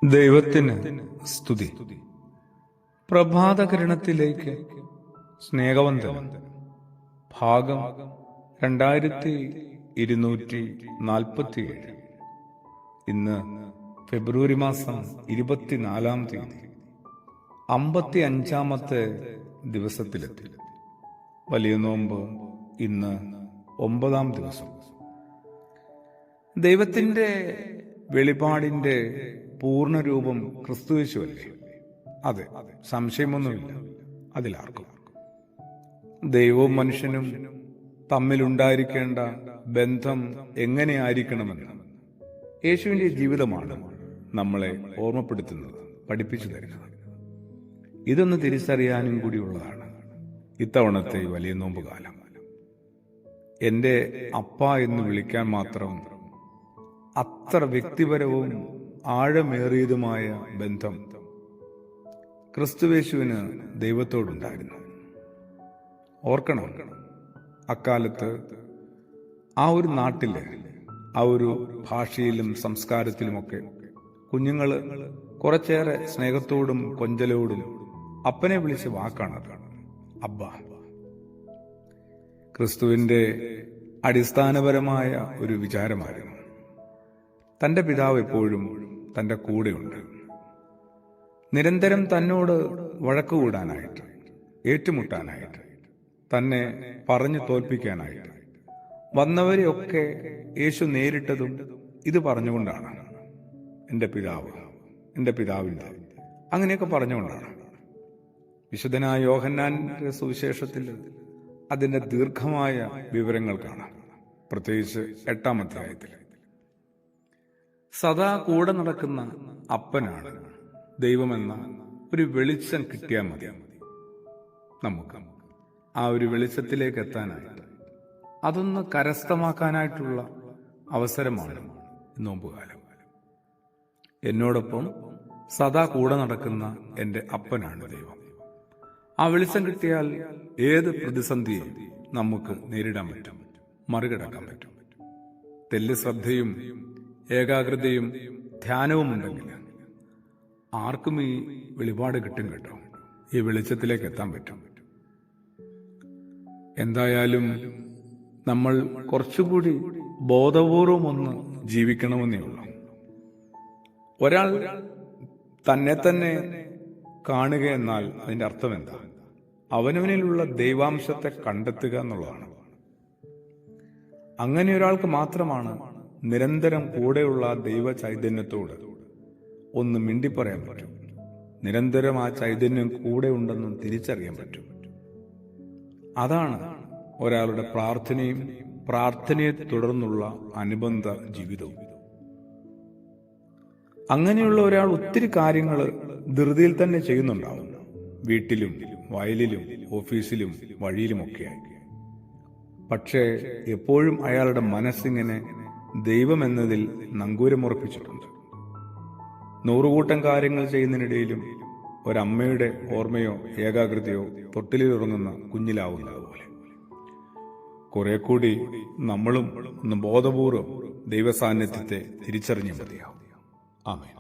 ദൈവത്തിന് സ്തുതി. പ്രഭാതകിരണത്തിലേക്ക് സ്നേഹവന്ദനം. ഭാഗം 2247. ഇന്ന് ഫെബ്രുവരി മാസം 24-ാം തീയതി, 55-ാമത്തെ ദിവസത്തിലെത്തി. വലിയ നോമ്പ് ഇന്ന് 9-ാം ദിവസം. ദൈവത്തിന്റെ വെളിപാടിന്റെ പൂർണ്ണരൂപം ക്രിസ്തുയേശുവല്ലേ? അതെ, സംശയമൊന്നുമില്ല അതിലാർക്കും. ദൈവവും മനുഷ്യനും തമ്മിലുണ്ടായിരിക്കേണ്ട ബന്ധം എങ്ങനെയായിരിക്കണമെന്ന് യേശുവിന്റെ ജീവിതമാണ് നമ്മളെ ഓർമ്മപ്പെടുത്തുന്നത്, പഠിപ്പിച്ചു തരുന്നത്. ഇതൊന്ന് തിരിച്ചറിയാനും കൂടിയുള്ളതാണ് ഇത്തവണത്തെ വലിയ നോമ്പുകാലം. എന്റെ അപ്പ എന്ന് വിളിക്കാൻ മാത്രം അത്ര വ്യക്തിപരവും ആഴമേറിയതുമായ ബന്ധം ക്രിസ്തുയേശുവിന് ദൈവത്തോടുണ്ടായിരുന്നു. ഓർക്കണം, അക്കാലത്ത് ആ ഒരു നാട്ടില്, ആ ഒരു ഭാഷയിലും സംസ്കാരത്തിലുമൊക്കെ കുഞ്ഞുങ്ങൾ കുറച്ചേറെ സ്നേഹത്തോടും കൊഞ്ചലോടും അപ്പനെ വിളിച്ച വാക്കാണത് അബ്ബ. ക്രിസ്തുവിന്റെ അടിസ്ഥാനപരമായ ഒരു വിചാരമായിരുന്നു തന്റെ പിതാവ് എപ്പോഴും തന്റെ കൂടെയുണ്ട്. നിരന്തരം തന്നോട് വഴക്കുകൂടാനായിട്ട്, ഏറ്റുമുട്ടാനായിട്ട്, തന്നെ പറഞ്ഞു തോൽപ്പിക്കാനായിട്ട് വന്നവരെയൊക്കെ യേശു നേരിട്ടതും ഇത് പറഞ്ഞുകൊണ്ടാണ്. എൻ്റെ പിതാവ്, എൻ്റെ പിതാവിൻ്റെ, അങ്ങനെയൊക്കെ പറഞ്ഞുകൊണ്ടാണ്. വിശുദ്ധനായ യോഹന്നാന്റെ സുവിശേഷത്തിൽ അതിൻ്റെ ദീർഘമായ വിവരങ്ങൾ കാണാം. പ്രത്യേകിച്ച് 8-ാം അധ്യായത്തിൽ സദാ കൂടെ നടക്കുന്ന അപ്പനാണ് ദൈവമെന്ന ഒരു വെളിച്ചം കിട്ടിയാൽ മതി നമുക്ക്. ആ ഒരു വെളിച്ചത്തിലേക്ക് എത്താനായിട്ട്, അതൊന്ന് കരസ്ഥമാക്കാനായിട്ടുള്ള അവസരമാണ് നോമ്പുകാലം. എന്നോടൊപ്പം സദാ കൂടെ നടക്കുന്ന എൻ്റെ അപ്പനാണ് ദൈവം. ആ വെളിച്ചം കിട്ടിയാൽ ഏത് പ്രതിസന്ധിയും നമുക്ക് നേരിടാൻ പറ്റും, മറികടക്കാൻ പറ്റും. തെല്ല് ശ്രദ്ധയും ഏകാഗ്രതയും ധ്യാനവും ഉണ്ടെങ്കിൽ ആർക്കും ഈ വെളിപാട് കിട്ടും കേട്ടോ. ഈ വെളിച്ചത്തിലേക്ക് എത്താൻ പറ്റും. എന്തായാലും നമ്മൾ കുറച്ചുകൂടി ബോധപൂർവം ഒന്ന് ജീവിക്കണമെന്നേ ഉള്ളൂ. ഒരാൾ തന്നെ തന്നെ കാണുക എന്നാൽ അതിന്റെ അർത്ഥം എന്താ? അവനവനിലുള്ള ദൈവാംശത്തെ കണ്ടെത്തുക എന്നുള്ളതാണ്. അങ്ങനെ ഒരാൾക്ക് മാത്രമാണ് നിരന്തരം കൂടെയുള്ള ദൈവ ചൈതന്യത്തോട് ഒന്ന് മിണ്ടിപ്പറയാൻ പറ്റും. നിരന്തരം ആ ചൈതന്യം കൂടെ ഉണ്ടെന്നും തിരിച്ചറിയാൻ പറ്റും. അതാണ് ഒരാളുടെ പ്രാർത്ഥനയും പ്രാർത്ഥനയെ തുടർന്നുള്ള അനുബന്ധ ജീവിതവും. അങ്ങനെയുള്ള ഒരാൾ ഒത്തിരി കാര്യങ്ങൾ ധൃതിയിൽ തന്നെ ചെയ്യുന്നുണ്ടാവും. വീട്ടിലും വയലിലും ഓഫീസിലും വഴിയിലുമൊക്കെയായി. പക്ഷേ എപ്പോഴും അയാളുടെ മനസ്സിങ്ങനെ ദൈവമെന്നതിൽ നങ്കൂരമുറപ്പിച്ചിട്ടുണ്ട്. 100 കൂട്ടം കാര്യങ്ങൾ ചെയ്യുന്നതിനിടയിലും ഒരമ്മയുടെ ഓർമ്മയോ ഏകാഗ്രതയോ തൊട്ടിലിലുറങ്ങുന്ന കുഞ്ഞിലാവുന്നത് പോലെ കുറെ കൂടി നമ്മളും ഒന്ന് ബോധപൂർവം ദൈവസാന്നിധ്യത്തെ തിരിച്ചറിഞ്ഞു മതിയാവും. ആമേൻ.